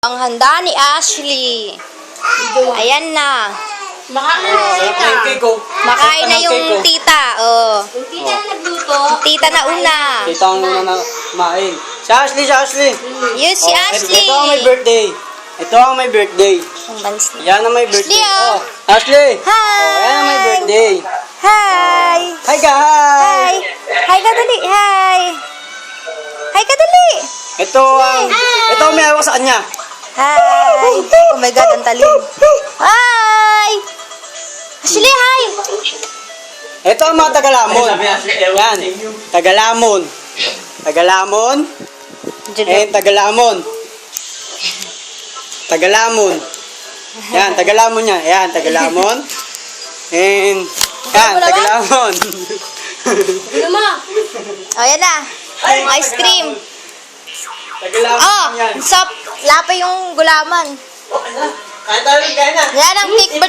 Ang handa ni Ashley. Ayan na. Makain na yung tita. Oh. Yung tita na nagluto. Tita na una. Tita ang una na kumain. Si Ashley, si Ashley. Yun si Ashley. Ito ang may birthday. Ito ang may birthday. Ang balis niya. Yan ang may birthday. Ashley, oh. Ashley. Hi. Oh, yan ang may birthday. Hi. Hi guys. Hi. Hi ka dali. Hi. Hi ka dali. Ito ang may hawak sa kanya. Hi. Oh my God, ang talim. Hi. Ashley, hi. Ito ang mga Tagalamon. Yan. Tagalamon. Tagalamon. And Tagalamon. Tagalamon. Yan, Tagalamon niya. Yan, Tagalamon. And yan, Tagalamon. Ano mo? Oh, yan na. Ice cream. Tagalamon Oh, yan. lapa yung gulaman. Kaya tayo, kaya na. Yan ang cake